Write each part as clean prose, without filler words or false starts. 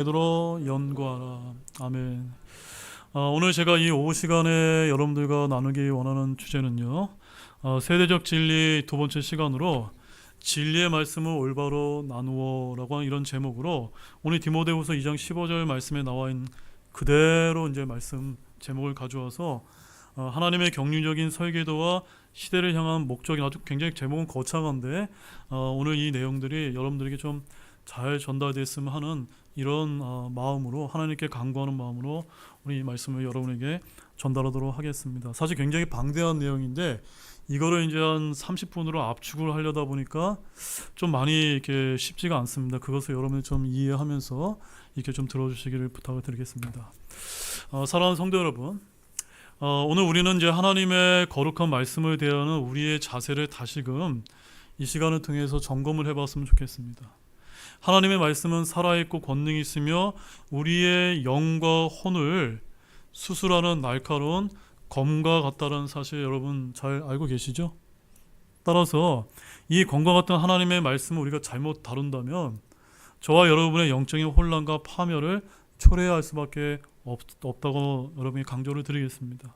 베드로 연구하라. 아멘. 오늘 제가 이 오후 시간에 여러분들과 나누기 원하는 주제는요, 세대적 진리 두 번째 시간으로 진리의 말씀을 올바로 나누어라고 하는 이런 제목으로 오늘 디모데후서 2장 15절 말씀에 나와 있는 그대로 이제 말씀 제목을 가져와서 하나님의 경륜적인 설계도와 시대를 향한 목적이 아주 굉장히 제목은 거창한데 오늘 이 내용들이 여러분들에게 좀 잘 전달됐으면 하는 이런 마음으로, 하나님께 간구하는 마음으로 우리 이 말씀을 여러분에게 전달하도록 하겠습니다. 사실 굉장히 방대한 내용인데 이거를 이제 한 30분으로 압축을 하려다 보니까 좀 많이 이렇게 쉽지가 않습니다. 그것을 여러분이 좀 이해하면서 이렇게 좀 들어주시기를 부탁을 드리겠습니다. 사랑하는 성도 여러분, 오늘 우리는 이제 하나님의 거룩한 말씀을 대하는 우리의 자세를 다시금 이 시간을 통해서 점검을 해봤으면 좋겠습니다. 하나님의 말씀은 살아있고 권능이 있으며 우리의 영과 혼을 수술하는 날카로운 검과 같다는 사실 여러분 잘 알고 계시죠? 따라서 이 검과 같은 하나님의 말씀을 우리가 잘못 다룬다면 저와 여러분의 영적인 혼란과 파멸을 초래할 수밖에 없다고 여러분이 강조를 드리겠습니다.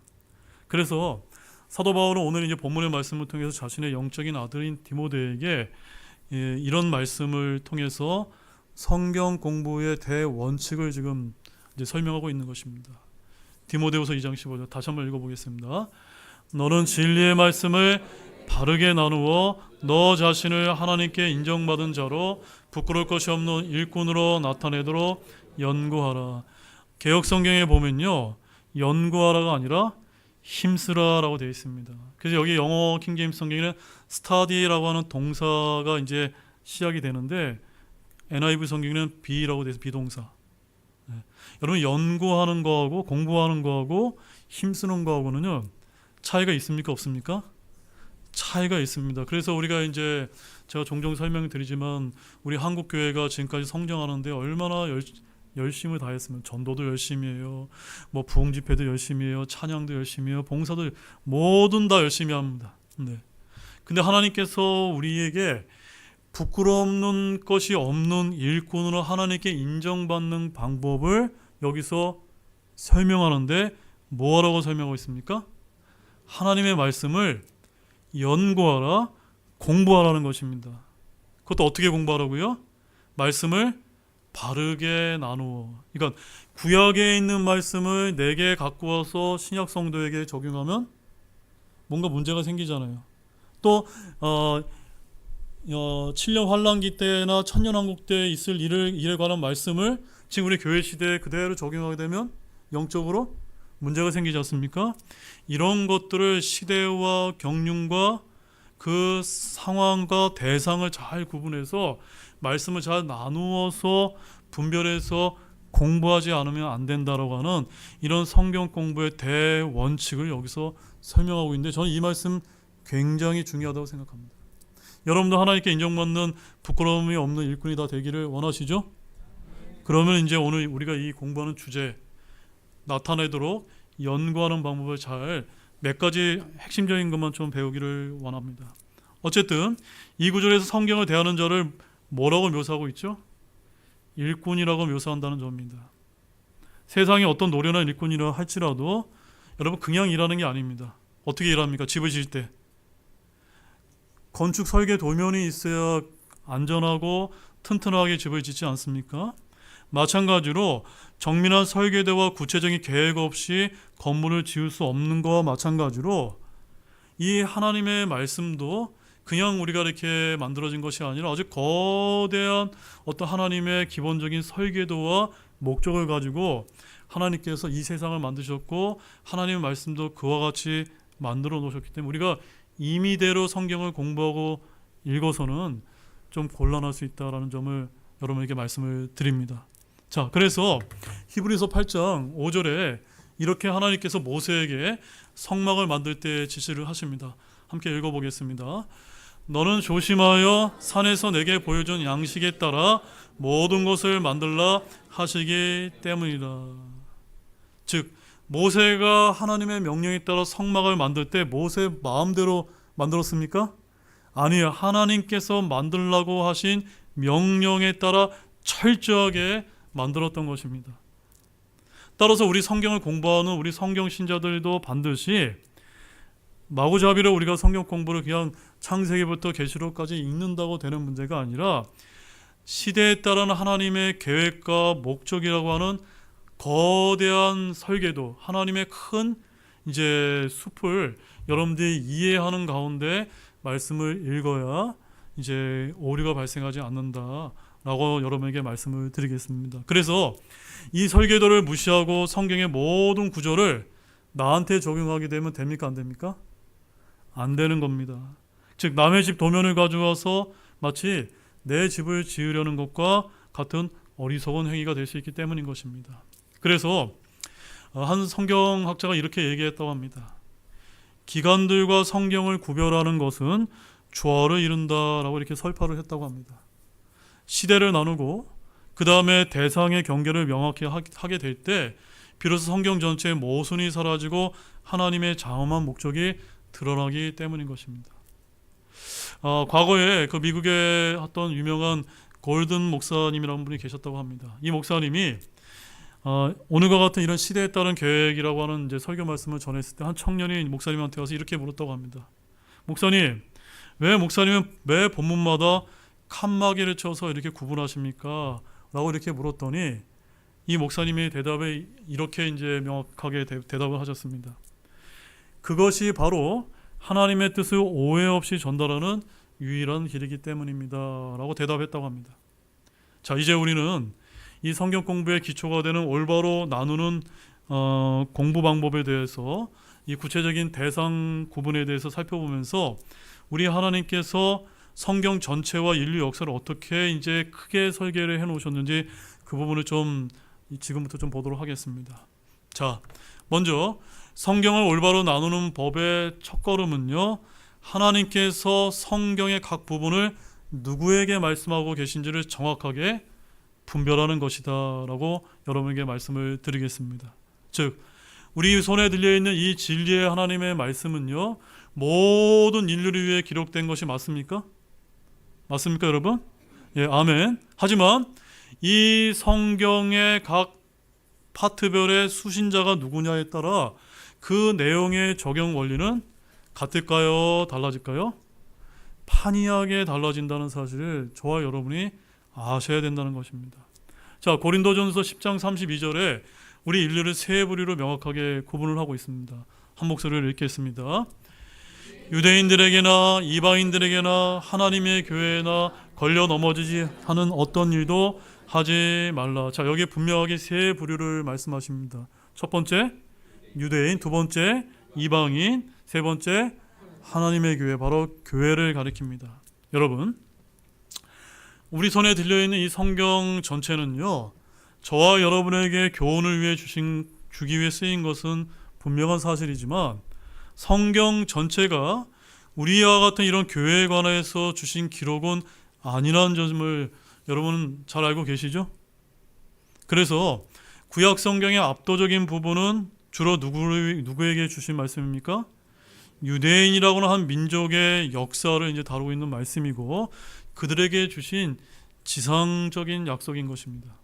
그래서 사도 바울은 오늘 이제 본문의 말씀을 통해서 자신의 영적인 아들인 디모데에게 이런 말씀을 통해서 성경 공부의 대원칙을 지금 이제 설명하고 있는 것입니다. 디모데후서 2장 15절 다시 한번 읽어보겠습니다. 너는 진리의 말씀을 바르게 나누어 너 자신을 하나님께 인정받은 자로 부끄러울 것이 없는 일꾼으로 나타내도록 연구하라. 개역 성경에 보면요, 연구하라가 아니라 힘쓰라라고 되어 있습니다. 그래서 여기 영어 킹제임스 성경에는 study라고 하는 동사가 이제 시작이 되는데 NIV 성경에는 be라고 되어 있어요. 비동사. 네. 여러분 연구하는 거하고 공부하는 거하고 힘쓰는 거하고는요 차이가 있습니까? 없습니까? 차이가 있습니다. 그래서 우리가 이제 제가 종종 설명드리지만 우리 한국 교회가 지금까지 성장하는데 얼마나 열심을 다했으면 전도도 열심히 해요. 뭐 부흥 집회도 열심히 해요. 찬양도 열심히 해요. 봉사도 뭐든 다 열심히 합니다. 네. 근데 하나님께서 우리에게 부끄러운 것이 없는 일꾼으로 하나님께 인정받는 방법을 여기서 설명하는데 뭐라고 설명하고 있습니까? 하나님의 말씀을 연구하라, 공부하라는 것입니다. 그것도 어떻게 공부하라고요? 말씀을 바르게 나누어. 그러니까 구약에 있는 말씀을 내게 갖고 와서 신약 성도에게 적용하면 뭔가 문제가 생기잖아요. 또 7년 환란기 때나 천년왕국 때 있을 일에 관한 말씀을 지금 우리 교회 시대에 그대로 적용하게 되면 영적으로 문제가 생기지 않습니까? 이런 것들을 시대와 경륜과 그 상황과 대상을 잘 구분해서 말씀을 잘 나누어서 분별해서 공부하지 않으면 안 된다라고 하는 이런 성경 공부의 대원칙을 여기서 설명하고 있는데 저는 이 말씀 굉장히 중요하다고 생각합니다. 여러분도 하나님께 인정받는 부끄러움이 없는 일꾼이 다 되기를 원하시죠? 그러면 이제 오늘 우리가 이 공부하는 주제 나타내도록 연구하는 방법을 잘 몇 가지 핵심적인 것만 좀 배우기를 원합니다. 어쨌든 이 구절에서 성경을 대하는 자를 뭐라고 묘사하고 있죠? 일꾼이라고 묘사한다는 점입니다. 세상에 어떤 노련한 일꾼이라 할지라도 여러분 그냥 일하는 게 아닙니다. 어떻게 일합니까? 집을 지을 때 건축 설계 도면이 있어야 안전하고 튼튼하게 집을 짓지 않습니까? 마찬가지로 정밀한 설계도와 구체적인 계획 없이 건물을 지을 수 없는 것과 마찬가지로 이 하나님의 말씀도 그냥 우리가 이렇게 만들어진 것이 아니라 아주 거대한 어떤 하나님의 기본적인 설계도와 목적을 가지고 하나님께서 이 세상을 만드셨고 하나님의 말씀도 그와 같이 만들어 놓으셨기 때문에 우리가 임의대로 성경을 공부하고 읽어서는 좀 곤란할 수 있다는 점을 여러분에게 말씀을 드립니다. 자, 그래서 히브리서 8장 5절에 이렇게 하나님께서 모세에게 성막을 만들 때 지시를 하십니다. 함께 읽어보겠습니다. 너는 조심하여 산에서 내게 보여준 양식에 따라 모든 것을 만들라 하시기 때문이다. 즉 모세가 하나님의 명령에 따라 성막을 만들 때 모세 마음대로 만들었습니까? 아니요. 하나님께서 만들라고 하신 명령에 따라 철저하게 만들었던 것입니다. 따라서 우리 성경을 공부하는 우리 성경 신자들도 반드시 마구잡이로 우리가 성경 공부를 그냥 창세기부터 계시록까지 읽는다고 되는 문제가 아니라 시대에 따른 하나님의 계획과 목적이라고 하는 거대한 설계도, 하나님의 큰 이제 숲을 여러분들이 이해하는 가운데 말씀을 읽어야 이제 오류가 발생하지 않는다라고 여러분에게 말씀을 드리겠습니다. 그래서 이 설계도를 무시하고 성경의 모든 구조를 나한테 적용하게 되면 됩니까? 안 됩니까? 안 되는 겁니다. 즉 남의 집 도면을 가져와서 마치 내 집을 지으려는 것과 같은 어리석은 행위가 될 수 있기 때문인 것입니다. 그래서 한 성경학자가 이렇게 얘기했다고 합니다. 기관들과 성경을 구별하는 것은 조화를 이룬다라고 이렇게 설파를 했다고 합니다. 시대를 나누고 그 다음에 대상의 경계를 명확히 하게 될 때 비로소 성경 전체의 모순이 사라지고 하나님의 장엄한 목적이 드러나기 때문인 것입니다. 과거에 그 미국에 어떤 유명한 골든 목사님이라는 분이 계셨다고 합니다. 이 목사님이 오늘과 같은 이런 시대에 따른 계획이라고 하는 이제 설교 말씀을 전했을 때 한 청년이 목사님한테 와서 이렇게 물었다고 합니다. 목사님, 왜 목사님은 매 본문마다 칸막이를 쳐서 이렇게 구분하십니까? 라고 이렇게 물었더니 이 목사님의 대답에 이렇게 이제 명확하게 대답을 하셨습니다. 그것이 바로 하나님의 뜻을 오해 없이 전달하는 유일한 길이기 때문입니다. 라고 대답했다고 합니다. 자, 이제 우리는 이 성경 공부의 기초가 되는 올바로 나누는 공부 방법에 대해서 이 구체적인 대상 구분에 대해서 살펴보면서 우리 하나님께서 성경 전체와 인류 역사를 어떻게 이제 크게 설계를 해 놓으셨는지 그 부분을 좀 지금부터 좀 보도록 하겠습니다. 자, 먼저 성경을 올바로 나누는 법의 첫걸음은요, 하나님께서 성경의 각 부분을 누구에게 말씀하고 계신지를 정확하게 분별하는 것이다 라고 여러분에게 말씀을 드리겠습니다. 즉 우리 손에 들려있는 이 진리의 하나님의 말씀은요, 모든 인류를 위해 기록된 것이 맞습니까? 맞습니까 여러분? 예, 아멘. 하지만 이 성경의 각 파트별의 수신자가 누구냐에 따라 그 내용의 적용 원리는 같을까요? 달라질까요? 판이하게 달라진다는 사실을 저와 여러분이 아셔야 된다는 것입니다. 자, 고린도전서 10장 32절에 우리 인류를 세 부류로 명확하게 구분을 하고 있습니다. 한 목소리를 읽겠습니다. 유대인들에게나 이방인들에게나 하나님의 교회나 걸려 넘어지지 하는 어떤 일도 하지 말라. 자, 여기에 분명하게 세 부류를 말씀하십니다. 첫 번째 유대인, 두 번째 이방인, 세 번째 하나님의 교회, 바로 교회를 가리킵니다. 여러분, 우리 손에 들려있는 이 성경 전체는요, 저와 여러분에게 교훈을 위해 주기 위해 쓰인 것은 분명한 사실이지만 성경 전체가 우리와 같은 이런 교회에 관해서 주신 기록은 아니라는 점을 여러분 잘 알고 계시죠? 그래서 구약 성경의 압도적인 부분은 주로 누구에게 주신 말씀입니까? 유대인이라고는 한 민족의 역사를 이제 다루고 있는 말씀이고 그들에게 주신 지상적인 약속인 것입니다.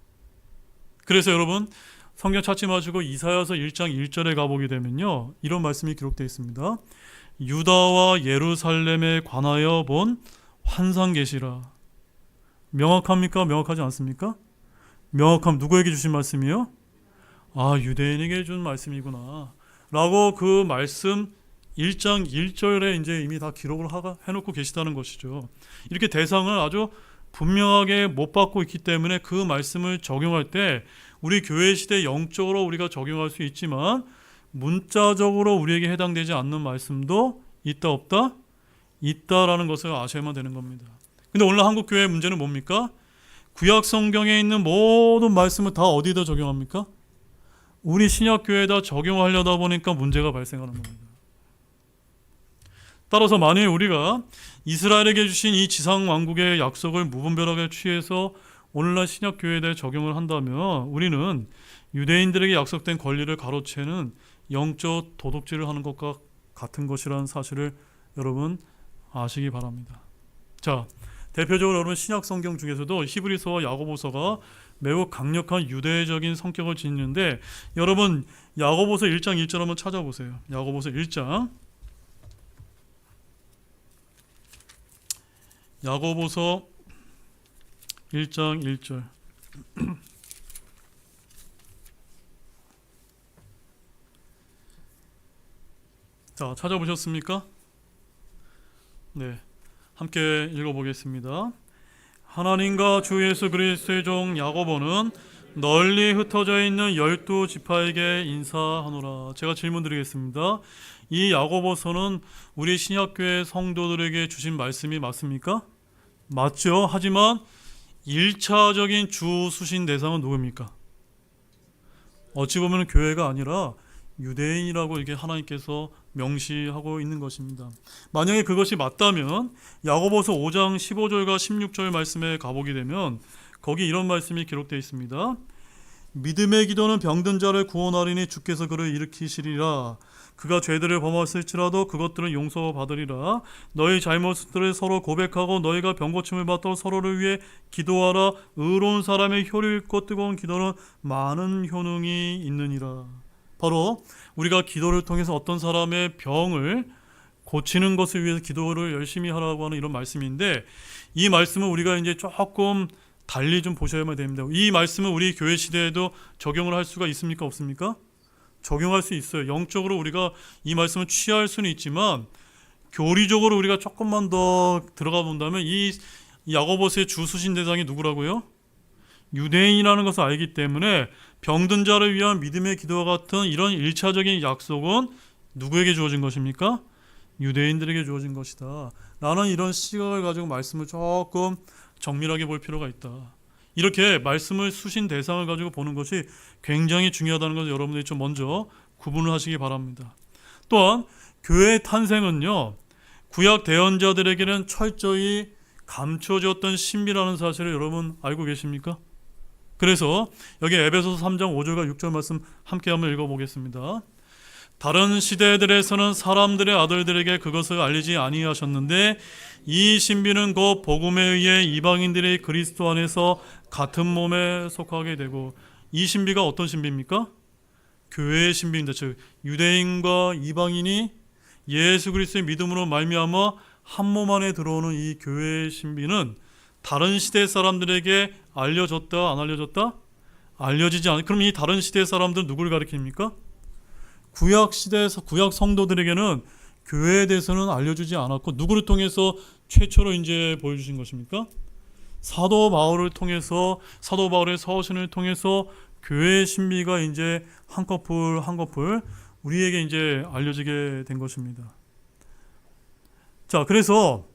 그래서 여러분 성경 찾지 마시고 이사야서 1장 1절에 가보게 되면요, 이런 말씀이 기록되어 있습니다. 유다와 예루살렘에 관하여 본 환상 계시라. 명확합니까? 명확하지 않습니까? 명확함. 누구에게 주신 말씀이요? 아, 유대인에게 준 말씀이구나 라고 그 말씀 1장 1절에 이제 이미 다 기록을 해놓고 계시다는 것이죠. 이렇게 대상을 아주 분명하게 못 받고 있기 때문에 그 말씀을 적용할 때 우리 교회 시대 영적으로 우리가 적용할 수 있지만 문자적으로 우리에게 해당되지 않는 말씀도 있다 없다? 있다라는 것을 아셔야만 되는 겁니다. 근데 오늘 한국 교회의 문제는 뭡니까? 구약 성경에 있는 모든 말씀을 다 어디다 적용합니까? 우리 신약 교회에다 적용하려다 보니까 문제가 발생하는 겁니다. 따라서 만일 우리가 이스라엘에게 주신 이 지상 왕국의 약속을 무분별하게 취해서 오늘날 신약 교회에 대해 적용을 한다면 우리는 유대인들에게 약속된 권리를 가로채는 영적 도둑질을 하는 것과 같은 것이라는 사실을 여러분 아시기 바랍니다. 자, 대표적으로 여러분 신약 성경 중에서도 히브리서와 야고보서가 매우 강력한 유대적인 성격을 지니는데, 여러분 야고보서 1장 1절 한번 찾아보세요. 야고보서 1장, 야고보서 1장 1절. 자, 찾아보셨습니까? 네, 함께 읽어보겠습니다. 하나님과 주 예수 그리스도의 종 야고보는 널리 흩어져 있는 12지파에게 인사하노라. 제가 질문 드리겠습니다. 이 야고보서는 우리 신약교회 성도들에게 주신 말씀이 맞습니까? 맞죠. 하지만 1차적인 주 수신 대상은 누굽니까? 어찌 보면 교회가 아니라 유대인이라고 이렇게 하나님께서 명시하고 있는 것입니다. 만약에 그것이 맞다면 야고보서 5장 15절과 16절 말씀에 가보게 되면 거기 이런 말씀이 기록되어 있습니다. 믿음의 기도는 병든 자를 구원하리니 주께서 그를 일으키시리라. 그가 죄들을 범하였을지라도 그것들은 용서받으리라. 너희 잘못들을 서로 고백하고 너희가 병고침을 받도록 서로를 위해 기도하라. 의로운 사람의 효를 읽고 뜨거운 기도는 많은 효능이 있느니라. 바로 우리가 기도를 통해서 어떤 사람의 병을 고치는 것을 위해서 기도를 열심히 하라고 하는 이런 말씀인데, 이 말씀은 우리가 이제 조금 달리 좀 보셔야만 됩니다. 이 말씀은 우리 교회 시대에도 적용을 할 수가 있습니까? 없습니까? 적용할 수 있어요. 영적으로 우리가 이 말씀을 취할 수는 있지만 교리적으로 우리가 조금만 더 들어가 본다면 이 야고보서의 주 수신 대상이 누구라고요? 유대인이라는 것을 알기 때문에 병든 자를 위한 믿음의 기도와 같은 이런 1차적인 약속은 누구에게 주어진 것입니까? 유대인들에게 주어진 것이다. 나는 이런 시각을 가지고 말씀을 조금 정밀하게 볼 필요가 있다. 이렇게 말씀을 수신 대상을 가지고 보는 것이 굉장히 중요하다는 것을 여러분들이 좀 먼저 구분을 하시기 바랍니다. 또한 교회의 탄생은요, 구약 대언자들에게는 철저히 감춰졌던 신비라는 사실을 여러분 알고 계십니까? 그래서 여기 에베소서 3장 5절과 6절 말씀 함께 한번 읽어보겠습니다. 다른 시대들에서는 사람들의 아들들에게 그것을 알리지 아니하셨는데 이 신비는 곧 복음에 의해 이방인들이 그리스도 안에서 같은 몸에 속하게 되고, 이 신비가 어떤 신비입니까? 교회의 신비입니다. 즉 유대인과 이방인이 예수 그리스도의 믿음으로 말미암아 한 몸 안에 들어오는 이 교회의 신비는 다른 시대 사람들에게 알려졌다, 안 알려졌다? 알려지지 않아. 그럼 이 다른 시대 사람들은 누구를 가리킵니까? 구약 시대에서 구약 성도들에게는 교회에 대해서는 알려주지 않았고, 누구를 통해서 최초로 이제 보여주신 것입니까? 사도 바울을 통해서, 사도 바울의 서신을 통해서 교회의 신비가 이제 한 커플 한 커플 우리에게 이제 알려지게 된 것입니다. 자, 그래서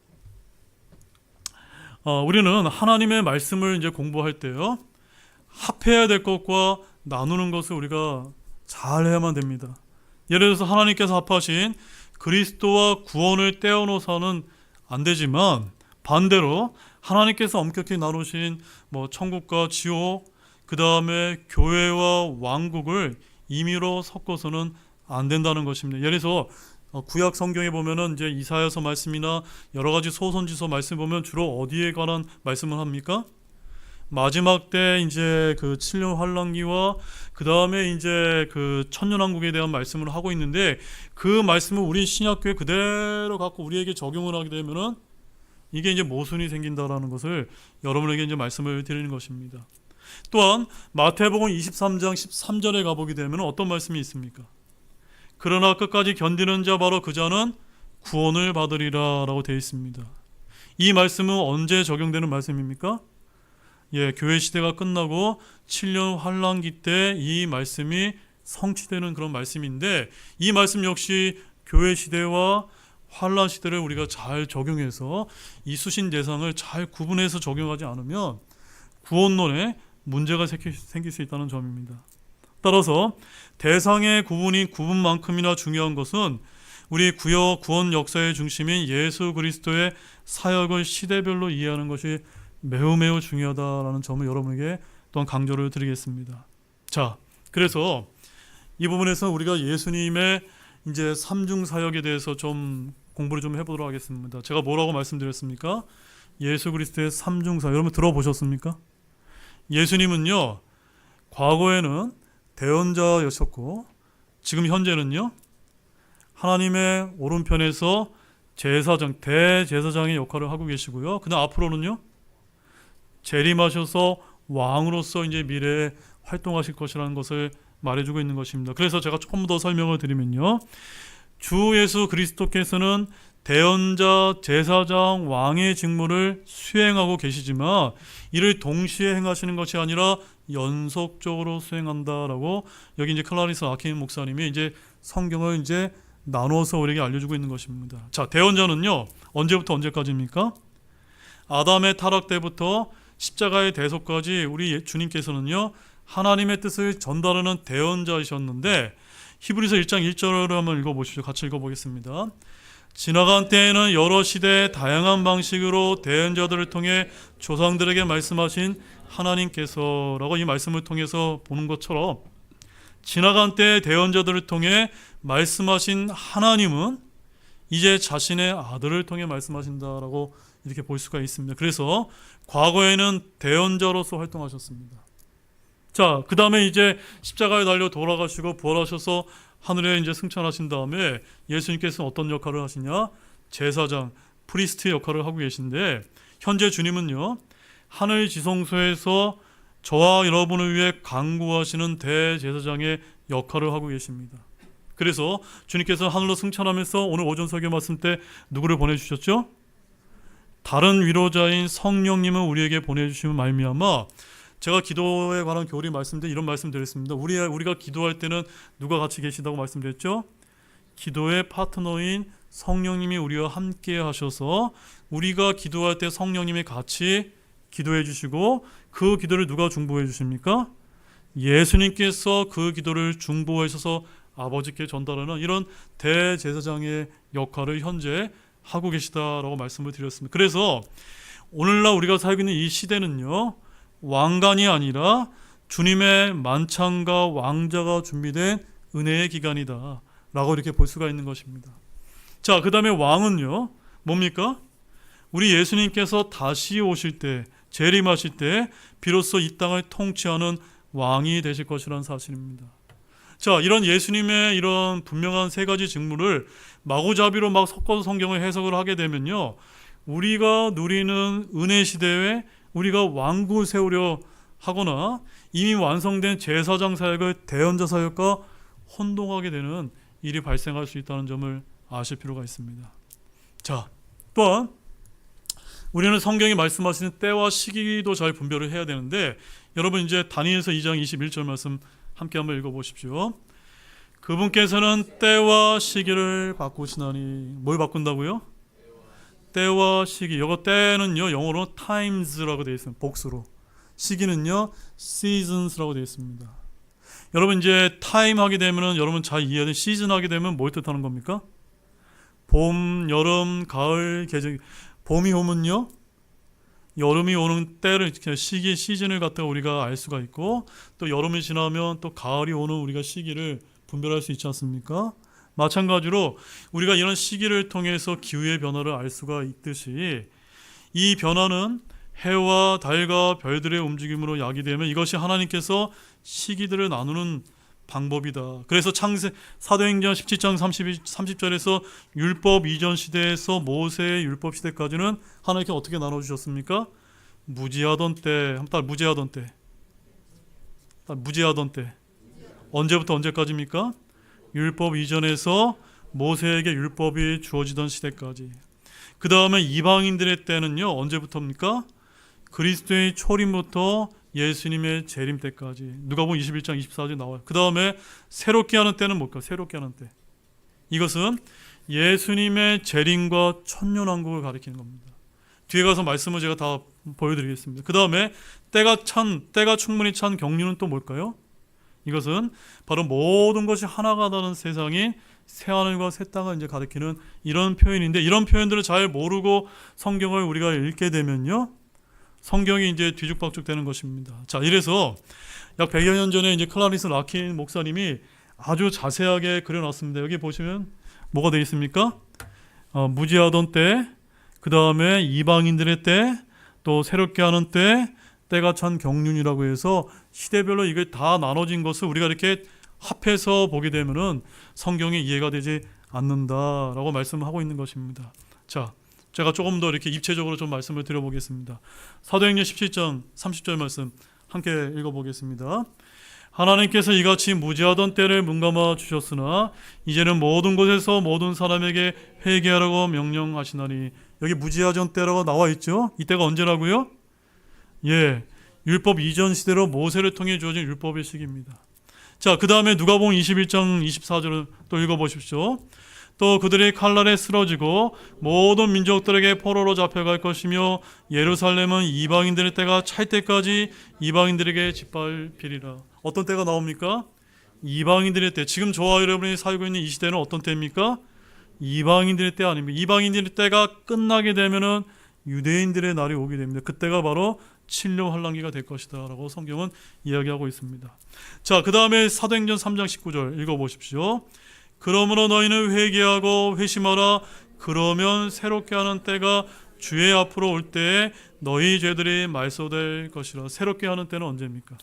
우리는 하나님의 말씀을 이제 공부할 때요, 합해야 될 것과 나누는 것을 우리가 잘 해야만 됩니다. 예를 들어서 하나님께서 합하신 그리스도와 구원을 떼어놓아서는 안 되지만, 반대로 하나님께서 엄격히 나누신 천국과 지옥, 그 다음에 교회와 왕국을 임의로 섞어서는 안 된다는 것입니다. 예를 들어서 구약 성경에 보면은 이제 이사야서 말씀이나 여러 가지 소선지서 말씀 보면 주로 어디에 관한 말씀을 합니까? 마지막 때 이제 그 7년 환란기와 그 다음에 이제 그 천년왕국에 대한 말씀을 하고 있는데, 그 말씀을 우리 신약교회 그대로 갖고 우리에게 적용을 하게 되면은 이게 이제 모순이 생긴다라는 것을 여러분에게 이제 말씀을 드리는 것입니다. 또한 마태복음 23장 13절에 가보게 되면 어떤 말씀이 있습니까? 그러나 끝까지 견디는 자 바로 그 자는 구원을 받으리라 라고 되어 있습니다. 이 말씀은 언제 적용되는 말씀입니까? 교회 시대가 끝나고 7년 환란기 때 이 말씀이 성취되는 그런 말씀인데, 이 말씀 역시 교회 시대와 환란 시대를 우리가 잘 적용해서 이 수신 대상을 잘 구분해서 적용하지 않으면 구원론에 문제가 생길 수 있다는 점입니다. 따라서 대상의 구분만큼이나 중요한 것은 우리 구원 역사의 중심인 예수 그리스도의 사역을 시대별로 이해하는 것이 매우 매우 중요하다라는 점을 여러분에게 또한 강조를 드리겠습니다. 자, 그래서 이 부분에서 우리가 예수님의 이제 삼중 사역에 대해서 좀 공부를 좀 해보도록 하겠습니다. 제가 뭐라고 말씀드렸습니까? 예수 그리스도의 삼중 사역, 여러분 들어보셨습니까? 예수님은요, 과거에는 대언자였었고 지금 현재는요, 하나님의 오른편에서 제사장, 대제사장의 역할을 하고 계시고요. 그다음 앞으로는요, 재림하셔서 왕으로서 이제 미래에 활동하실 것이라는 것을 말해주고 있는 것입니다. 그래서 제가 조금 더 설명을 드리면요, 주 예수 그리스도께서는 대언자, 제사장, 왕의 직무를 수행하고 계시지만 이를 동시에 행하시는 것이 아니라 연속적으로 수행한다라고 여기 이제 클라리스 아킨 목사님이 이제 성경을 이제 나눠서 우리에게 알려주고 있는 것입니다. 자, 대언자는요, 언제부터 언제까지입니까? 아담의 타락 때부터 십자가의 대속까지 우리 주님께서는요, 하나님의 뜻을 전달하는 대언자이셨는데, 히브리서 1장 1절을 한번 읽어보시죠. 같이 읽어보겠습니다. 지나간 때에는 여러 시대의 다양한 방식으로 대언자들을 통해 조상들에게 말씀하신 하나님께서라고 이 말씀을 통해서 보는 것처럼, 지나간 때의 대언자들을 통해 말씀하신 하나님은 이제 자신의 아들을 통해 말씀하신다라고 이렇게 볼 수가 있습니다. 그래서 과거에는 대언자로서 활동하셨습니다. 자, 그 다음에 이제 십자가에 달려 돌아가시고 부활하셔서 하늘에 이제 승천하신 다음에 예수님께서는 어떤 역할을 하시냐? 제사장, 프리스트 역할을 하고 계신데, 현재 주님은요, 하늘 지성소에서 저와 여러분을 위해 간구하시는 대제사장의 역할을 하고 계십니다. 그래서 주님께서 하늘로 승천하면서 오늘 오전 설교 말씀 때 누구를 보내주셨죠? 다른 위로자인 성령님을 우리에게 보내주시면 말미암아, 제가 기도에 관한 교리 말씀 때 이런 말씀 드렸습니다. 우리가 기도할 때는 누가 같이 계시다고 말씀드렸죠? 기도의 파트너인 성령님이 우리와 함께 하셔서 우리가 기도할 때 성령님이 같이 기도해 주시고, 그 기도를 누가 중보해 주십니까? 예수님께서 그 기도를 중보해 주셔서 아버지께 전달하는 이런 대제사장의 역할을 현재 하고 계시다라고 말씀을 드렸습니다. 그래서 오늘날 우리가 살고 있는 이 시대는요, 왕관이 아니라 주님의 만찬과 왕자가 준비된 은혜의 기간이다 라고 이렇게 볼 수가 있는 것입니다. 자, 그 다음에 왕은요, 뭡니까? 우리 예수님께서 다시 오실 때, 재림하실 때 비로소 이 땅을 통치하는 왕이 되실 것이라는 사실입니다. 자, 이런 예수님의 이런 분명한 세 가지 직무를 마구잡이로 막 섞어서 성경을 해석을 하게 되면요, 우리가 누리는 은혜 시대에 우리가 왕국을 세우려 하거나 이미 완성된 제사장 사역을 대언자 사역과 혼동하게 되는 일이 발생할 수 있다는 점을 아실 필요가 있습니다. 자, 또한 우리는 성경이 말씀하시는 때와 시기도 잘 분별을 해야 되는데, 여러분 이제 다니엘서 2장 21절 말씀 함께 한번 읽어보십시오. 그분께서는 때와 시기를 바꾸시나니, 뭘 바꾼다고요? 때와 시기. 이거 때는요, 영어로 times라고 되어 있습니다. 복수로. 시기는요, seasons라고 되어 있습니다. 여러분 이제 time 하게 되면은 여러분 잘 이해하는, 시즌 하게 되면 뭘 뜻하는 겁니까? 봄, 여름, 가을, 계절. 봄이 오면요, 여름이 오는 때를, 시기, 시즌을 갖다가 우리가 알 수가 있고, 또 여름이 지나면 또 가을이 오는 우리가 시기를 분별할 수 있지 않습니까? 마찬가지로 우리가 이런 시기를 통해서 기후의 변화를 알 수가 있듯이, 이 변화는 해와 달과 별들의 움직임으로 야기되면 이것이 하나님께서 시기들을 나누는 방법이다. 그래서 사도행전 17장 30절에서 율법 이전 시대에서 모세의 율법 시대까지는 하나님께 어떻게 나눠주셨습니까? 무지하던 때, 무지하던 때. 무지하던 때. 언제부터 언제까지입니까? 율법 이전에서 모세에게 율법이 주어지던 시대까지. 그 다음에 이방인들의 때는요, 언제부터입니까? 그리스도의 초림부터 예수님의 재림 때까지. 누가복음 21장 24절에 나와요. 그 다음에 새롭게 하는 때는 뭘까요? 새롭게 하는 때. 이것은 예수님의 재림과 천년왕국을 가리키는 겁니다. 뒤에 가서 말씀을 제가 다 보여드리겠습니다. 그 다음에 때가 충분히 찬 경륜은 또 뭘까요? 이것은 바로 모든 것이 하나가 되는 세상인 새하늘과 새 땅을 이제 가리키는 이런 표현인데, 이런 표현들을 잘 모르고 성경을 우리가 읽게 되면요, 성경이 이제 뒤죽박죽 되는 것입니다. 자, 이래서 약 100여 년 전에 이제 클라리스 라킨 목사님이 아주 자세하게 그려놨습니다. 여기 보시면 뭐가 되어 있습니까? 무지하던 때, 그 다음에 이방인들의 때, 또 새롭게 하는 때, 때가 찬 경륜이라고 해서 시대별로 이게 다 나눠진 것을 우리가 이렇게 합해서 보게 되면은 성경이 이해가 되지 않는다라고 말씀하고 있는 것입니다. 자, 제가 조금 더 이렇게 입체적으로 좀 말씀을 드려보겠습니다. 사도행전 17장 30절 말씀 함께 읽어보겠습니다. 하나님께서 이같이 무지하던 때를 문감아 주셨으나 이제는 모든 곳에서 모든 사람에게 회개하라고 명령하시나니. 여기 무지하던 때라고 나와 있죠. 이때가 언제라고요? 율법 이전 시대로 모세를 통해 주어진 율법의 시기입니다. 자, 그 다음에 누가복음 21장 24절을 또 읽어보십시오. 또 그들이 칼날에 쓰러지고 모든 민족들에게 포로로 잡혀갈 것이며 예루살렘은 이방인들의 때가 찰 때까지 이방인들에게 짓밟히리라. 어떤 때가 나옵니까? 이방인들의 때. 지금 저와 여러분이 살고 있는 이 시대는 어떤 때입니까? 이방인들의 때 아닙니다. 이방인들의 때가 끝나게 되면은 유대인들의 날이 오게 됩니다. 그때가 바로 칠려 환란기가 될 것이다 라고 성경은 이야기하고 있습니다. 자, 그 다음에 사도행전 3장 19절 읽어보십시오. 그러므로 너희는 회개하고 회심하라. 그러면 새롭게 하는 때가 주의 앞으로 올 때에 너희 죄들이 말소될 것이라. 새롭게 하는 때는 언제입니까?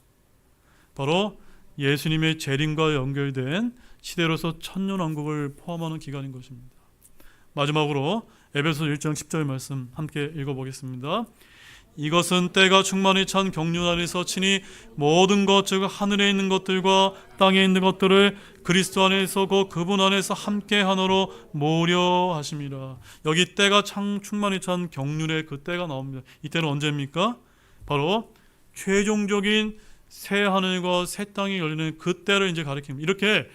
바로 예수님의 재림과 연결된 시대로서 천년왕국을 포함하는 기간인 것입니다. 마지막으로 에베소 1장 10절 말씀 함께 읽어보겠습니다. 이것은 때가 충만히 찬 경륜 안에서 친히 모든 것, 즉 하늘에 있는 것들과 땅에 있는 것들을 그리스도 안에서 곧 그분 안에서 함께 하나로 모으려 하심이라. 여기 때가 충만히 찬 경륜의 그 때가 나옵니다. 이때는 언제입니까? 바로 최종적인 새 하늘과 새 땅이 열리는 그 때를 이제 가리킵니다. 이렇게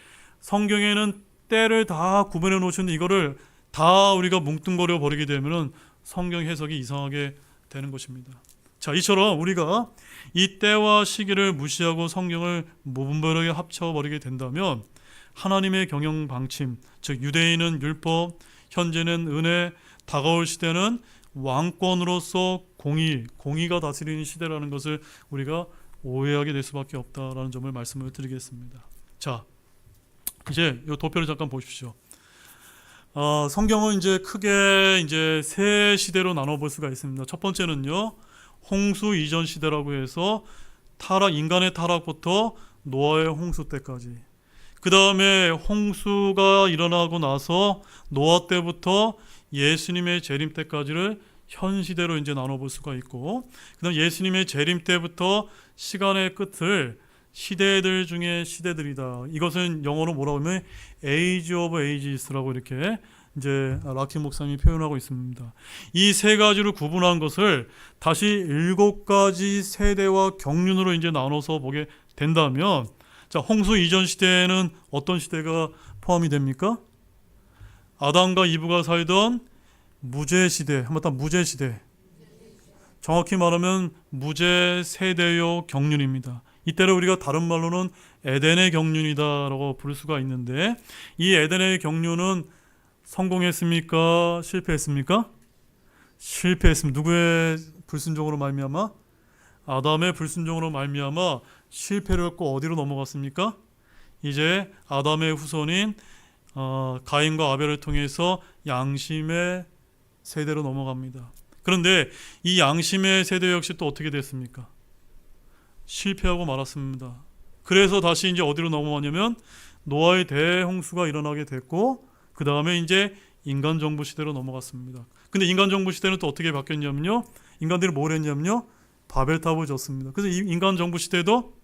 성경에는 때를 다 구분해 놓으셨는데 이거를 다 우리가 뭉뚱거려 버리게 되면은 성경 해석이 이상하게 되는 것입니다. 자, 이처럼 우리가 이 때와 시기를 무시하고 성경을 무분별하게 합쳐버리게 된다면 하나님의 경영 방침, 즉 유대인은 율법, 현재는 은혜, 다가올 시대는 왕권으로서 공의가 다스리는 시대라는 것을 우리가 오해하게 될 수밖에 없다라는 점을 말씀을 드리겠습니다. 자, 이제 이 도표를 잠깐 보십시오. 성경은 이제 크게 이제 세 시대로 나눠볼 수가 있습니다. 첫 번째는요, 홍수 이전 시대라고 해서 인간의 타락부터 노아의 홍수 때까지. 그 다음에 홍수가 일어나고 나서 노아 때부터 예수님의 재림 때까지를 현 시대로 이제 나눠볼 수가 있고, 그다음 예수님의 재림 때부터 시간의 끝을 시대들 중에 시대들이다. 이것은 영어로 뭐라고 하면 Age of Ages라고 이렇게 이제 락킹 목사님이 표현하고 있습니다. 이 세 가지로 구분한 것을 다시 7가지 세대와 경륜으로 이제 나눠서 보게 된다면, 자, 홍수 이전 시대에는 어떤 시대가 포함이 됩니까? 아담과 이브가 살던 무죄 시대, 한번 더 무죄 시대. 정확히 말하면 무죄 세대요 경륜입니다. 이때를 우리가 다른 말로는 에덴의 경륜이다라고 부를 수가 있는데, 이 에덴의 경륜은 성공했습니까? 실패했습니까? 실패했습니다. 누구의 불순종으로 말미암아? 아담의 불순종으로 말미암아 실패를 했고 어디로 넘어갔습니까? 이제 아담의 후손인 가인과 아벨을 통해서 양심의 세대로 넘어갑니다. 그런데 이 양심의 세대 역시 또 어떻게 됐습니까? 실패하고 말았습니다. 그래서 다시 이제 어디로 넘어가냐면 노아의 대홍수가 일어나게 됐고, 그 다음에 이제 인간 정부 시대로 넘어갔습니다. 근데 인간 정부 시대는 또 어떻게 바뀌었냐면요, 인간들이 뭘 했냐면요, 바벨탑을 졌습니다. 그래서 이 인간 정부 시대도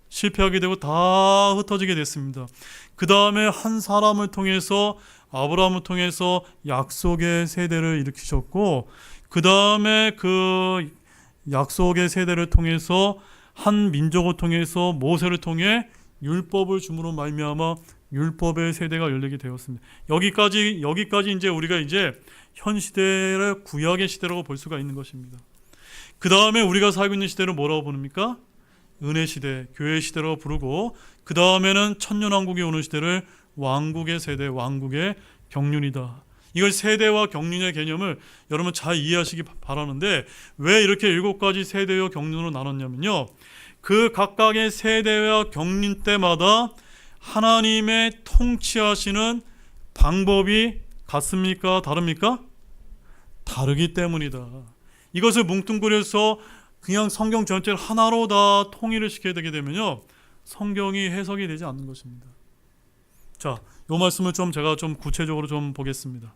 실패하게 되고 다 흩어지게 됐습니다. 그 다음에 한 사람을 통해서, 아브라함을 통해서 약속의 세대를 일으키셨고, 그 다음에 그 약속의 세대를 통해서 한 민족을 통해서 모세를 통해 율법을 줌으로 말미암아 율법의 세대가 열리게 되었습니다. 여기까지 이제 우리가 이제 현 시대를 구약의 시대라고 볼 수가 있는 것입니다. 그 다음에 우리가 살고 있는 시대를 뭐라고 부릅니까? 은혜 시대, 교회 시대라고 부르고, 그 다음에는 천년왕국이 오는 시대를 왕국의 세대, 왕국의 경륜이다. 이걸 세대와 경륜의 개념을 여러분 잘 이해하시기 바라는데, 왜 이렇게 7가지 세대와 경륜으로 나눴냐면요, 그 각각의 세대와 경륜 때마다 하나님의 통치하시는 방법이 같습니까? 다릅니까? 다르기 때문이다. 이것을 뭉뚱그려서 그냥 성경 전체를 하나로 다 통일을 시켜야 되게 되면요, 성경이 해석이 되지 않는 것입니다. 자, 이 말씀을 제가 구체적으로 보겠습니다.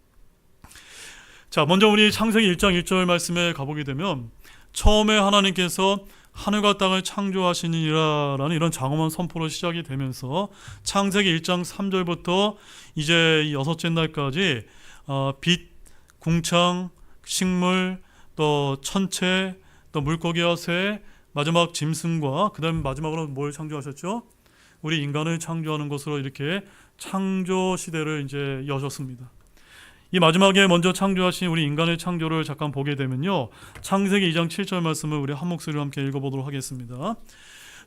자, 먼저 우리 창세기 1장 1절 말씀에 가보게 되면, 처음에 하나님께서 하늘과 땅을 창조하시니라 라는 이런 장엄한 선포로 시작이 되면서 창세기 1장 3절부터 이제 여섯째 날까지 빛, 궁창, 식물, 또 천체, 또 물고기와 새, 마지막 짐승과 그 다음에 마지막으로 뭘 창조하셨죠? 우리 인간을 창조하는 것으로 이렇게 창조 시대를 이제 여셨습니다. 이 마지막에 먼저 창조하신 우리 인간의 창조를 잠깐 보게 되면요, 창세기 2장 7절 말씀을 우리 한 목소리로 함께 읽어보도록 하겠습니다.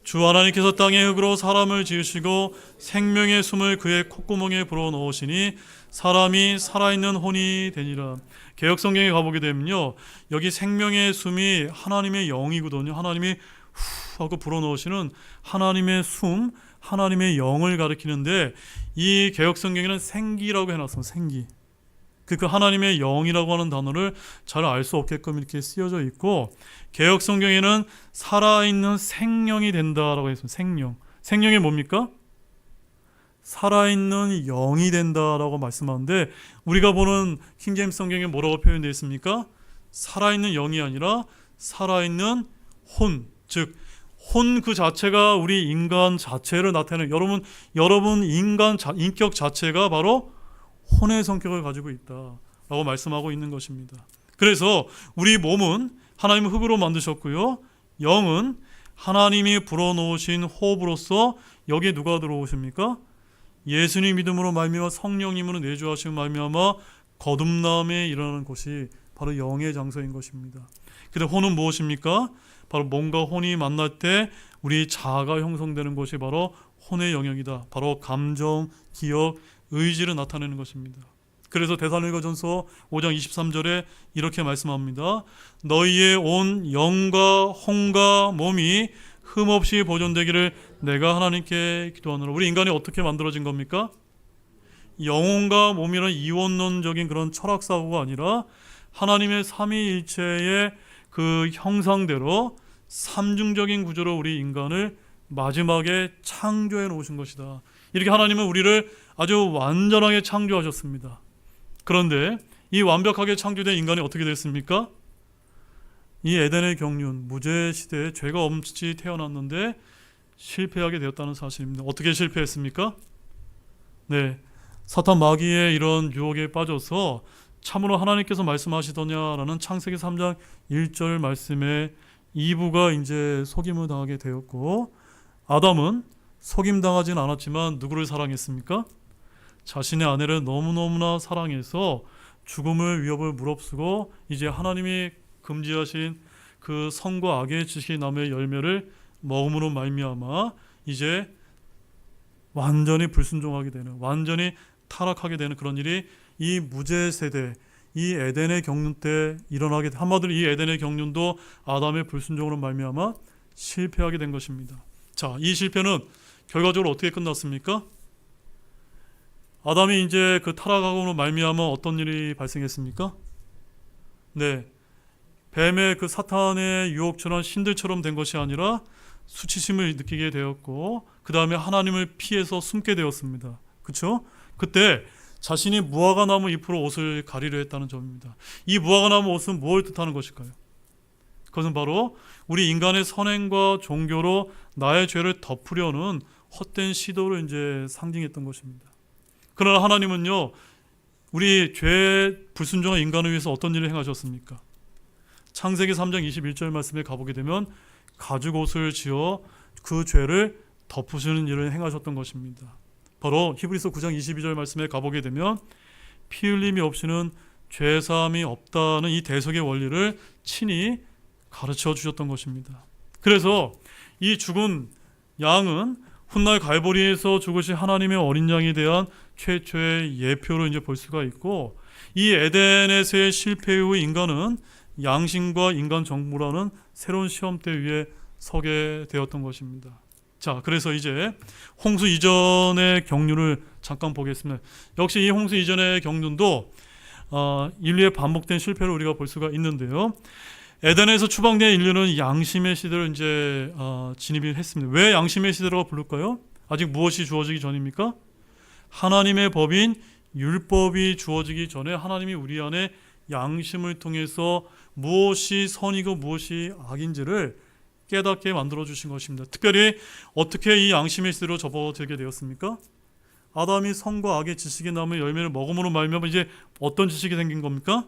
주 하나님께서 땅의 흙으로 사람을 지으시고 생명의 숨을 그의 콧구멍에 불어넣으시니 사람이 살아있는 혼이 되니라. 개역성경에 가보게 되면요, 여기 생명의 숨이 하나님의 영이거든요. 하나님이 후 하고 불어넣으시는 하나님의 숨, 하나님의 영을 가리키는데, 이 개역성경에는 생기라고 해놨습니다. 생기. 그 하나님의 영이라고 하는 단어를 잘 알 수 없게끔 이렇게 쓰여져 있고, 개역성경에는 살아있는 생명이 된다라고 했습니다. 생명. 생명이 뭡니까? 살아있는 영이 된다라고 말씀하는데, 우리가 보는 킹제임스 성경에 뭐라고 표현되어 있습니까? 살아있는 영이 아니라 살아있는 혼, 즉 혼 그 자체가 우리 인간 자체를 나타내는, 여러분 인격 자체가 바로 혼의 성격을 가지고 있다라고 말씀하고 있는 것입니다. 그래서 우리 몸은 하나님은 흙으로 만드셨고요, 영은 하나님이 불어넣으신 호흡으로서 여기에 누가 들어오십니까? 예수님 믿음으로 말미암아 성령님으로 내주하시는 말미암아 거듭남에 일어나는 곳이 바로 영의 장소인 것입니다. 근데 혼은 무엇입니까? 바로 몸과 혼이 만날 때 우리 자아가 형성되는 것이 바로 혼의 영역이다. 바로 감정, 기억, 의지를 나타내는 것입니다. 그래서 데살로니가전서 5장 23절에 이렇게 말씀합니다. 너희의 온 영과 혼과 몸이 흠없이 보존되기를 내가 하나님께 기도하노라. 우리 인간이 어떻게 만들어진 겁니까? 영혼과 몸이라는 이원론적인 그런 철학사고가 아니라 하나님의 삼위일체의 그 형상대로 삼중적인 구조로 우리 인간을 마지막에 창조해 놓으신 것이다. 이렇게 하나님은 우리를 아주 완전하게 창조하셨습니다. 그런데 이 완벽하게 창조된 인간이 어떻게 됐습니까? 이 에덴의 경륜, 무죄 시대에 죄가 없이 태어났는데 실패하게 되었다는 사실입니다. 어떻게 실패했습니까? 네, 사탄 마귀의 이런 유혹에 빠져서 참으로 하나님께서 말씀하시더냐라는 창세기 3장 1절 말씀에 이브가 이제 속임을 당하게 되었고, 아담은 속임당하진 않았지만 누구를 사랑했습니까? 자신의 아내를 너무너무나 사랑해서 죽음을 위협을 무릅쓰고 이제 하나님이 금지하신 그 선과 악의 지식의 나무의 열매를 먹음으로 말미암아 이제 완전히 불순종하게 되는, 완전히 타락하게 되는 그런 일이 이 무죄 세대, 이 에덴의 경륜 때 일어나게, 한마디로 이 에덴의 경륜도 아담의 불순종으로 말미암아 실패하게 된 것입니다. 자, 이 실패는 결과적으로 어떻게 끝났습니까? 아담이 이제 그 타락함으로 말미암아 어떤 일이 발생했습니까? 네, 뱀의 그 사탄의 유혹처럼 신들처럼 된 것이 아니라 수치심을 느끼게 되었고, 그 다음에 하나님을 피해서 숨게 되었습니다. 그렇죠? 그때 자신이 무화과 나무 잎으로 옷을 가리려 했다는 점입니다. 이 무화과 나무 옷은 무엇을 뜻하는 것일까요? 그것은 바로 우리 인간의 선행과 종교로 나의 죄를 덮으려는 헛된 시도를 이제 상징했던 것입니다. 그러나 하나님은요, 우리 죄 불순종한 인간을 위해서 어떤 일을 행하셨습니까? 창세기 3장 21절 말씀에 가보게 되면 가죽 옷을 지어 그 죄를 덮으시는 일을 행하셨던 것입니다. 바로 히브리서 9장 22절 말씀에 가보게 되면 피 흘림이 없이는 죄사함이 없다는 이 대속의 원리를 친히 가르쳐 주셨던 것입니다. 그래서 이 죽은 양은 훗날 갈보리에서 죽으신 하나님의 어린 양에 대한 최초의 예표로 이제 볼 수가 있고, 이 에덴에서의 실패 후 인간은 양심과 인간 정부라는 새로운 시험대 위에 서게 되었던 것입니다. 자, 그래서 이제 홍수 이전의 경륜을 잠깐 보겠습니다. 역시 이 홍수 이전의 경륜도 인류의 반복된 실패를 우리가 볼 수가 있는데요. 에덴에서 추방된 인류는 양심의 시대를 이제 진입을 했습니다. 왜 양심의 시대라고 부를까요? 아직 무엇이 주어지기 전입니까? 하나님의 법인 율법이 주어지기 전에 하나님이 우리 안에 양심을 통해서 무엇이 선이고 무엇이 악인지를 깨닫게 만들어 주신 것입니다. 특별히 어떻게 이 양심의 시대로 접어들게 되었습니까? 아담이 선과 악의 지식의 나무의 열매를 먹음으로 말미암아 이제 어떤 지식이 생긴 겁니까?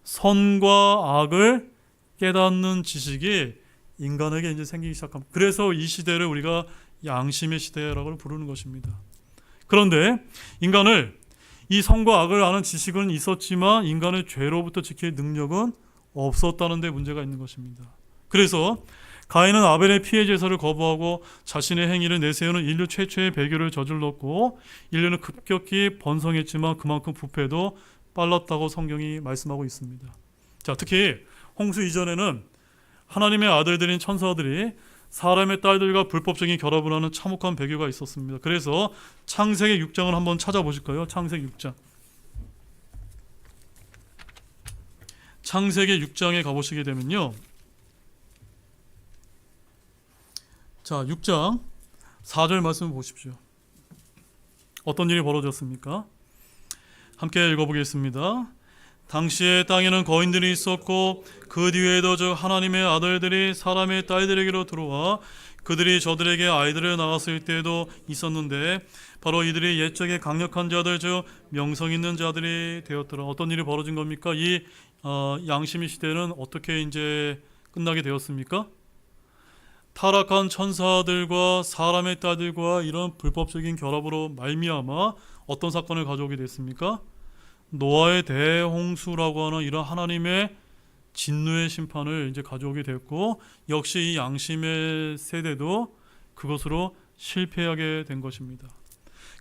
선과 악을 깨닫는 지식이 인간에게 이제 생기기 시작합니다. 그래서 이 시대를 우리가 양심의 시대라고 부르는 것입니다. 그런데 인간을 이 선과 악을 아는 지식은 있었지만 인간의 죄로부터 지킬 능력은 없었다는 데 문제가 있는 것입니다. 그래서 가인은 아벨의 피해 제사를 거부하고 자신의 행위를 내세우는 인류 최초의 배교를 저질렀고 인류는 급격히 번성했지만 그만큼 부패도 빨랐다고 성경이 말씀하고 있습니다. 자, 특히 홍수 이전에는 하나님의 아들들인 천사들이 사람의 딸들과 불법적인 결합을 하는 참혹한 배교가 있었습니다. 그래서 창세기 6장을 한번 찾아보실까요? 창세기 6장. 창세기 6장에 가보시게 되면요. 자, 6장 4절 말씀을 보십시오. 어떤 일이 벌어졌습니까? 함께 읽어보겠습니다. 당시에 땅에는 거인들이 있었고 그 뒤에도 즉 하나님의 아들들이 사람의 딸들에게로 들어와 그들이 저들에게 아이들을 낳았을 때에도 있었는데 바로 이들이 옛적에 강력한 자들 즉 명성 있는 자들이 되었더라. 어떤 일이 벌어진 겁니까? 이 양심의 시대는 어떻게 이제 끝나게 되었습니까? 타락한 천사들과 사람의 딸들과 이런 불법적인 결합으로 말미암아 어떤 사건을 가져오게 됐습니까? 노아의 대홍수라고 하는 이런 하나님의 진노의 심판을 이제 가져오게 됐고 역시 이 양심의 세대도 그것으로 실패하게 된 것입니다.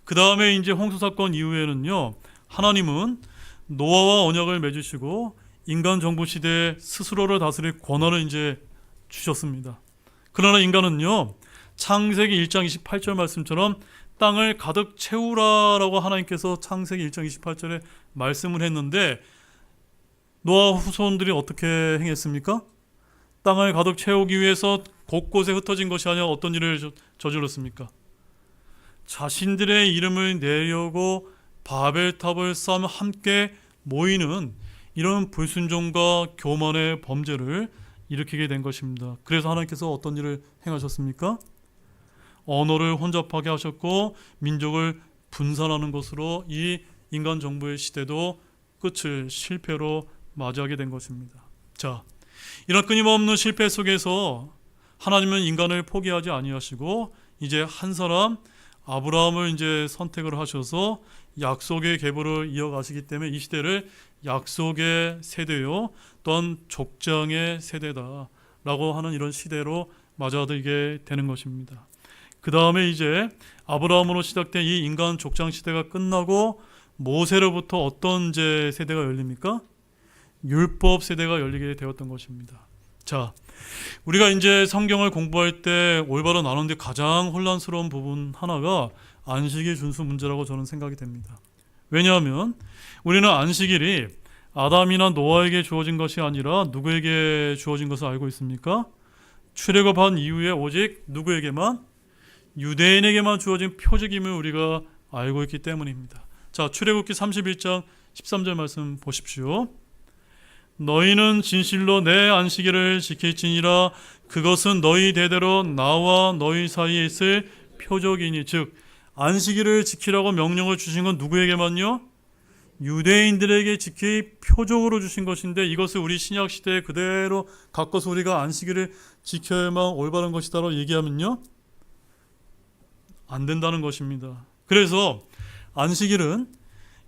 그 다음에 이제 홍수 사건 이후에는요, 하나님은 노아와 언약을 맺으시고 인간 정부 시대에 스스로를 다스릴 권한을 이제 주셨습니다. 그러나 인간은요, 창세기 1장 28절 말씀처럼 땅을 가득 채우라라고 하나님께서 창세기 1장 28절에 말씀을 했는데 노아 후손들이 어떻게 행했습니까? 땅을 가득 채우기 위해서 곳곳에 흩어진 것이 아니라 어떤 일을 저질렀습니까? 자신들의 이름을 내려고 바벨탑을 쌓으며 함께 모이는 이런 불순종과 교만의 범죄를 일으키게 된 것입니다. 그래서 하나님께서 어떤 일을 행하셨습니까? 언어를 혼잡하게 하셨고 민족을 분산하는 것으로 이 인간 정부의 시대도 끝을 실패로 맞이하게 된 것입니다. 자, 이런 끊임없는 실패 속에서 하나님은 인간을 포기하지 아니하시고 이제 한 사람 아브라함을 이제 선택을 하셔서 약속의 계보를 이어가시기 때문에 이 시대를 약속의 세대요 또한 족장의 세대다라고 하는 이런 시대로 맞아들게 되는 것입니다. 그 다음에 이제 아브라함으로 시작된 이 인간 족장 시대가 끝나고 모세로부터 어떤 이제 세대가 열립니까? 율법 세대가 열리게 되었던 것입니다. 자, 우리가 이제 성경을 공부할 때 올바로 나누는데 가장 혼란스러운 부분 하나가 안식일 준수 문제라고 저는 생각이 됩니다. 왜냐하면 우리는 안식일이 아담이나 노아에게 주어진 것이 아니라 누구에게 주어진 것을 알고 있습니까? 출애굽한 이후에 오직 누구에게만? 유대인에게만 주어진 표적임을 우리가 알고 있기 때문입니다. 자, 출애굽기 31장 13절 말씀 보십시오. 너희는 진실로 내 안식일을 지킬지니라. 그것은 너희 대대로 나와 너희 사이에 있을 표적이니. 즉 안식일을 지키라고 명령을 주신 건 누구에게만요? 유대인들에게 지킬 표적으로 주신 것인데 이것을 우리 신약 시대에 그대로 갖고서 우리가 안식일을 지켜야만 올바른 것이다라고 얘기하면요, 안 된다는 것입니다. 그래서 안식일은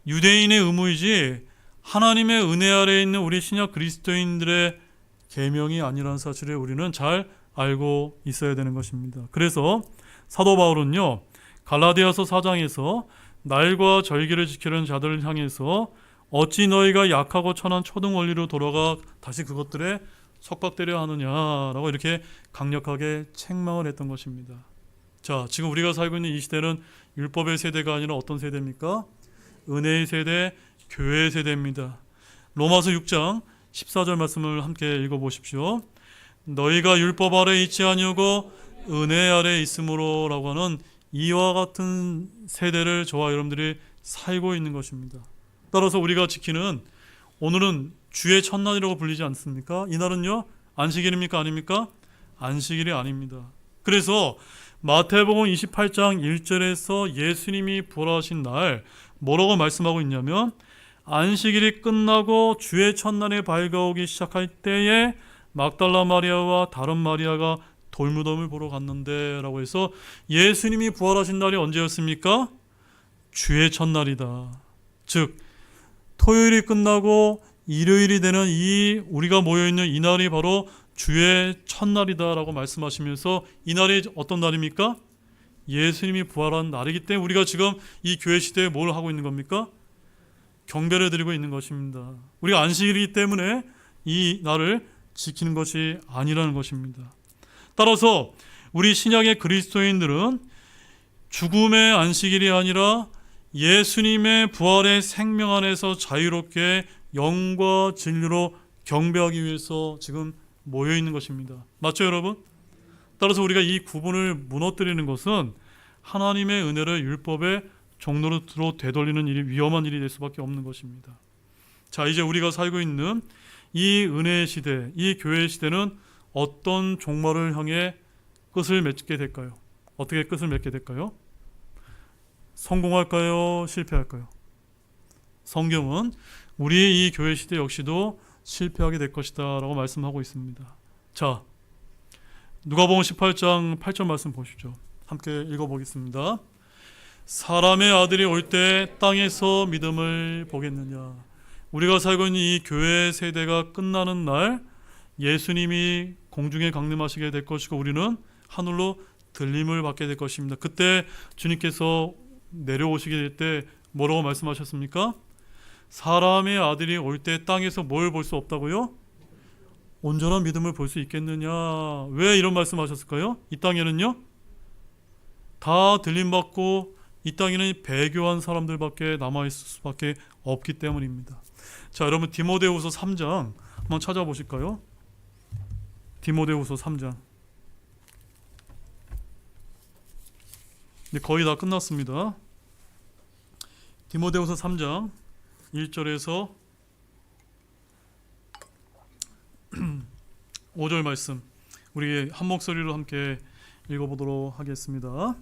유대인의 의무이지 하나님의 은혜 아래에 있는 우리 신약 그리스도인들의 계명이 아니라는 사실을 우리는 잘 알고 있어야 되는 것입니다. 그래서 사도 바울은요, 갈라디아서 4장에서 날과 절기를 지키려는 자들을 향해서 어찌 너희가 약하고 천한 초등 원리로 돌아가 다시 그것들에 속박되려 하느냐라고 이렇게 강력하게 책망을 했던 것입니다. 자, 지금 우리가 살고 있는 이 시대는 율법의 세대가 아니라 어떤 세대입니까? 은혜의 세대, 교회의 세대입니다. 로마서 6장 14절 말씀을 함께 읽어보십시오. 너희가 율법 아래 있지 아니하고 은혜 아래 있으므로 라고 하는 이와 같은 세대를 저와 여러분들이 살고 있는 것입니다. 따라서 우리가 지키는 오늘은 주의 첫날이라고 불리지 않습니까? 이날은요 안식일입니까 아닙니까? 안식일이 아닙니다. 그래서 마태복음 28장 1절에서 예수님이 부활하신 날 뭐라고 말씀하고 있냐면 안식일이 끝나고 주의 첫날이 밝아오기 시작할 때에 막달라 마리아와 다른 마리아가 돌무덤을 보러 갔는데 라고 해서 예수님이 부활하신 날이 언제였습니까? 주의 첫날이다. 즉 토요일이 끝나고 일요일이 되는 이 우리가 모여있는 이 날이 바로 주의 첫날이다 라고 말씀하시면서 이 날이 어떤 날입니까? 예수님이 부활한 날이기 때문에 우리가 지금 이 교회 시대에 뭘 하고 있는 겁니까? 경배를 드리고 있는 것입니다. 우리가 안식일이기 때문에 이 날을 지키는 것이 아니라는 것입니다. 따라서 우리 신약의 그리스도인들은 죽음의 안식일이 아니라 예수님의 부활의 생명 안에서 자유롭게 영과 진리로 경배하기 위해서 지금 모여 있는 것입니다. 맞죠, 여러분? 따라서 우리가 이 구분을 무너뜨리는 것은 하나님의 은혜를 율법의 종로로 되돌리는 일이 위험한 일이 될 수밖에 없는 것입니다. 자, 이제 우리가 살고 있는 이 은혜의 시대, 이 교회의 시대는 어떤 종말을 향해 끝을 맺게 될까요? 어떻게 끝을 맺게 될까요? 성공할까요? 실패할까요? 성경은 우리의 이 교회 시대 역시도 실패하게 될 것이다 라고 말씀하고 있습니다. 자, 누가복음 18장 8절 말씀 보시죠. 함께 읽어보겠습니다. 사람의 아들이 올 때 땅에서 믿음을 보겠느냐. 우리가 살고 있는 이 교회 세대가 끝나는 날 예수님이 공중에 강림하시게 될 것이고 우리는 하늘로 들림을 받게 될 것입니다. 그때 주님께서 내려오시게 될 때 뭐라고 말씀하셨습니까? 사람의 아들이 올 때 땅에서 뭘 볼 수 없다고요? 온전한 믿음을 볼 수 있겠느냐. 왜 이런 말씀하셨을까요? 이 땅에는요 다 들림받고 이 땅에는 배교한 사람들밖에 남아있을 수밖에 없기 때문입니다. 자, 여러분 디모데후서 3장 한번 찾아보실까요? 디모데후서 3장. 거의 다 끝났습니다. 디모데후서 3장 1절에서 5절 말씀 우리 한 목소리로 함께 읽어보도록 하겠습니다.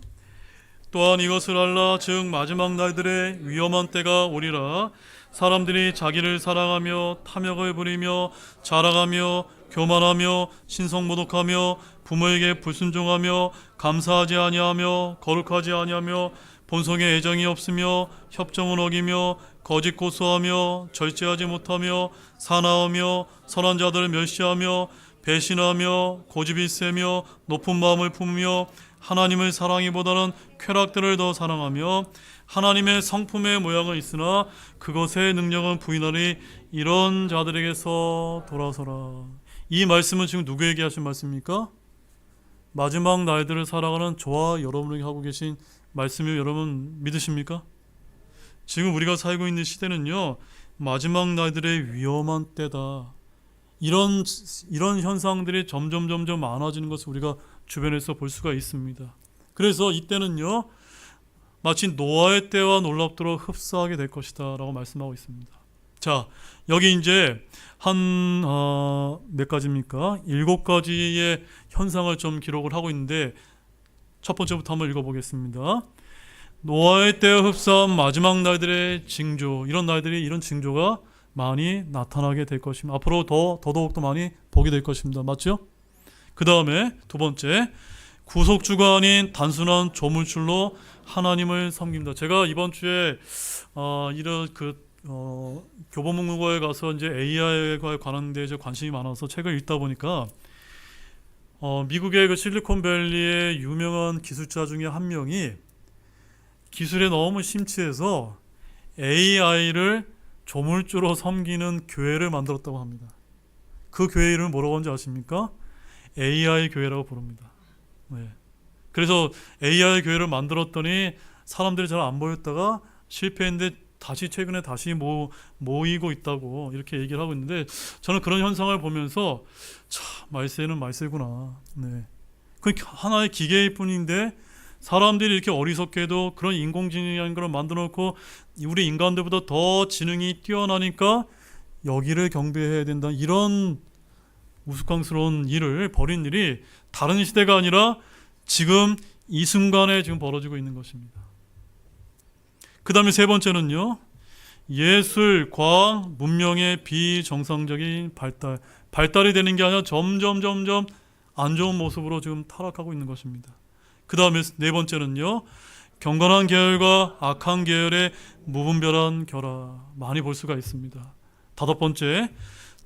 또한 이것을 알라. 즉 마지막 날들에 위험한 때가 오리라. 사람들이 자기를 사랑하며 탐욕을 부리며 자랑하며 교만하며 신성모독하며 부모에게 불순종하며 감사하지 아니하며 거룩하지 아니하며 본성에 애정이 없으며 협정을 어기며 거짓 고소하며 절제하지 못하며 사나우며 선한 자들을 멸시하며 배신하며 고집이 세며 높은 마음을 품으며 하나님을 사랑하기보다는 쾌락들을 더 사랑하며 하나님의 성품의 모양은 있으나 그것의 능력은 부인하니 이런 자들에게서 돌아서라. 이 말씀은 지금 누구에게 하신 말씀입니까? 마지막 날들을 살아가는 저와 여러분에게 하고 계신 말씀이 여러분 믿으십니까? 지금 우리가 살고 있는 시대는요 마지막 날들의 위험한 때다. 이런 현상들이 점점 많아지는 것을 우리가 주변에서 볼 수가 있습니다. 그래서 이때는요 마치 노아의 때와 놀랍도록 흡사하게 될 것이다 라고 말씀하고 있습니다. 자, 여기 이제 몇 가지입니까? 7가지의 현상을 좀 기록을 하고 있는데 첫 번째부터 한번 읽어보겠습니다. 노아의 때와 흡사한 마지막 날들의 징조, 이런 징조가 많이 나타나게 될 것입니다. 앞으로 더더욱 많이 보게 될 것입니다. 맞죠? 그 다음에 두 번째, 구속주가 아닌 단순한 조물줄로 하나님을 섬깁니다. 제가 이번 주에 교보문고에 가서 이제 AI에 관한 데 관심이 많아서 책을 읽다 보니까 미국의 그 실리콘밸리의 유명한 기술자 중에 한 명이 기술에 너무 심취해서 AI를 조물주로 섬기는 교회를 만들었다고 합니다. 그 교회 이름을 뭐라고 하는지 아십니까? AI 교회라고 부릅니다. 네. 그래서 AI 교회를 만들었더니 사람들이 잘 안 보였다가 실패했는데 다시 최근에 다시 모이고 있다고 이렇게 얘기를 하고 있는데, 저는 그런 현상을 보면서 참 말세는 말세구나. 네. 그 하나의 기계일 뿐인데 사람들이 이렇게 어리석게도 그런 인공지능이라는 걸 만들어 놓고 우리 인간들보다 더 지능이 뛰어나니까 여기를 경배해야 된다, 이런 우스꽝스러운 일을 벌인 일이 다른 시대가 아니라 지금 이 순간에 지금 벌어지고 있는 것입니다. 그 다음에 세 번째는요, 예술, 과학, 문명의 비정상적인 발달이 되는 게 아니라 점점 안 좋은 모습으로 지금 타락하고 있는 것입니다. 그 다음에 네 번째는요, 경건한 계열과 악한 계열의 무분별한 결합, 많이 볼 수가 있습니다. 다섯 번째,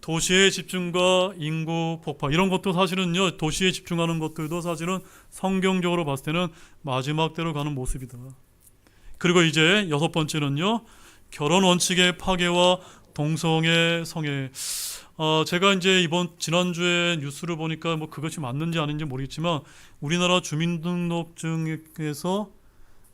도시의 집중과 인구 폭파, 이런 것도 사실은요, 도시에 집중하는 것들도 사실은 성경적으로 봤을 때는 마지막 때로 가는 모습이다. 그리고 이제 여섯 번째는요, 결혼 원칙의 파괴와 동성애 성애. 제가 이제 지난주에 뉴스를 보니까 뭐 그것이 맞는지 아닌지 모르겠지만 우리나라 주민등록증에서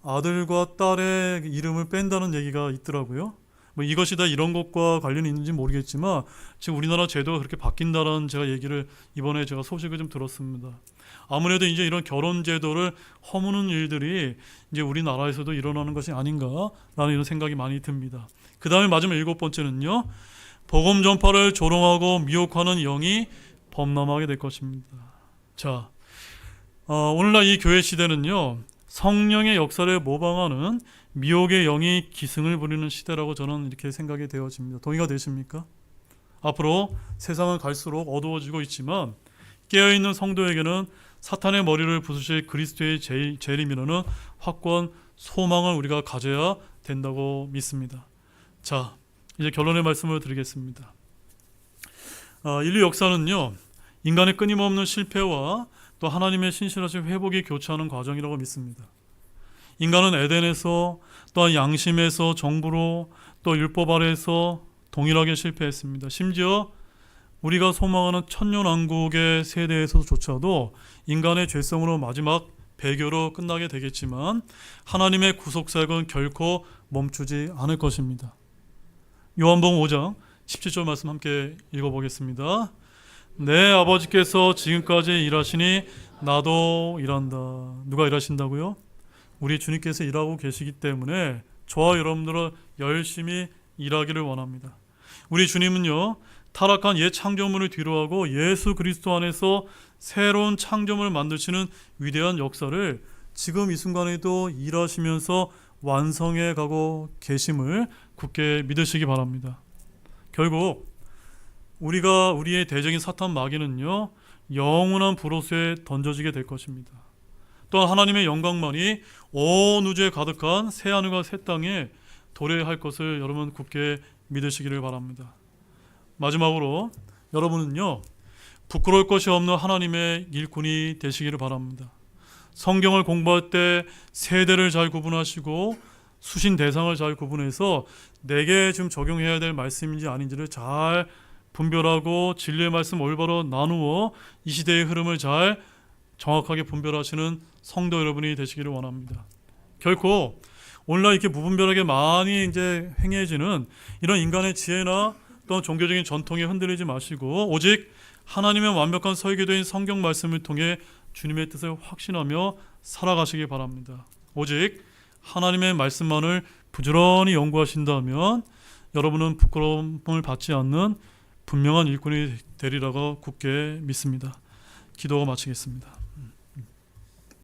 아들과 딸의 이름을 뺀다는 얘기가 있더라고요. 뭐 이것이 다 이런 것과 관련이 있는지 모르겠지만 지금 우리나라 제도가 그렇게 바뀐다는 제가 얘기를 이번에 제가 소식을 좀 들었습니다. 아무래도 이제 이런 결혼 제도를 허무는 일들이 이제 우리나라에서도 일어나는 것이 아닌가라는 이런 생각이 많이 듭니다. 그 다음에 마지막 일곱 번째는요, 복음 전파를 조롱하고 미혹하는 영이 범람하게 될 것입니다. 자, 오늘날 이 교회 시대는요, 성령의 역사를 모방하는 미혹의 영이 기승을 부리는 시대라고 저는 이렇게 생각이 되어집니다. 동의가 되십니까? 앞으로 세상은 갈수록 어두워지고 있지만 깨어있는 성도에게는 사탄의 머리를 부수실 그리스도의 재림이라는 확고한 소망을 우리가 가져야 된다고 믿습니다. 자, 이제 결론의 말씀을 드리겠습니다. 인류 역사는요, 인간의 끊임없는 실패와 또 하나님의 신실하신 회복이 교차하는 과정이라고 믿습니다. 인간은 에덴에서, 또한 양심에서, 정부로, 또 율법 아래에서 동일하게 실패했습니다. 심지어 우리가 소망하는 천년왕국의 세대에서조차도 인간의 죄성으로 마지막 배교로 끝나게 되겠지만 하나님의 구속사역은 결코 멈추지 않을 것입니다. 요한복음 5장 17절 말씀 함께 읽어보겠습니다. 내 아버지께서 지금까지 일하시니 나도 일한다. 누가 일하신다고요? 우리 주님께서 일하고 계시기 때문에 저와 여러분들은 열심히 일하기를 원합니다. 우리 주님은요, 타락한 옛 창조물을 뒤로하고 예수 그리스도 안에서 새로운 창조물을 만드시는 위대한 역사를 지금 이 순간에도 일하시면서 완성해 가고 계심을 굳게 믿으시기 바랍니다. 결국 우리의 대적인 사탄 마귀는요, 영원한 불옷에 던져지게 될 것입니다. 또한 하나님의 영광만이 온 우주에 가득한 새하늘과 새 땅에 도래할 것을 여러분 굳게 믿으시기를 바랍니다. 마지막으로 여러분은요, 부끄러울 것이 없는 하나님의 일꾼이 되시기를 바랍니다. 성경을 공부할 때 세대를 잘 구분하시고 수신 대상을 잘 구분해서 내게 지금 적용해야 될 말씀인지 아닌지를 잘 분별하고 진리의 말씀 올바로 나누어 이 시대의 흐름을 잘 정확하게 분별하시는 성도 여러분이 되시기를 원합니다. 결코 오늘날 이렇게 무분별하게 많이 이제 행해지는 이런 인간의 지혜나 또는 종교적인 전통에 흔들리지 마시고 오직 하나님의 완벽한 설계된 성경 말씀을 통해 주님의 뜻을 확신하며 살아가시기 바랍니다. 오직 하나님의 말씀만을 부지런히 연구하신다면 여러분은 부끄러움을 받지 않는 분명한 일꾼이 되리라고 굳게 믿습니다. 기도가 마치겠습니다.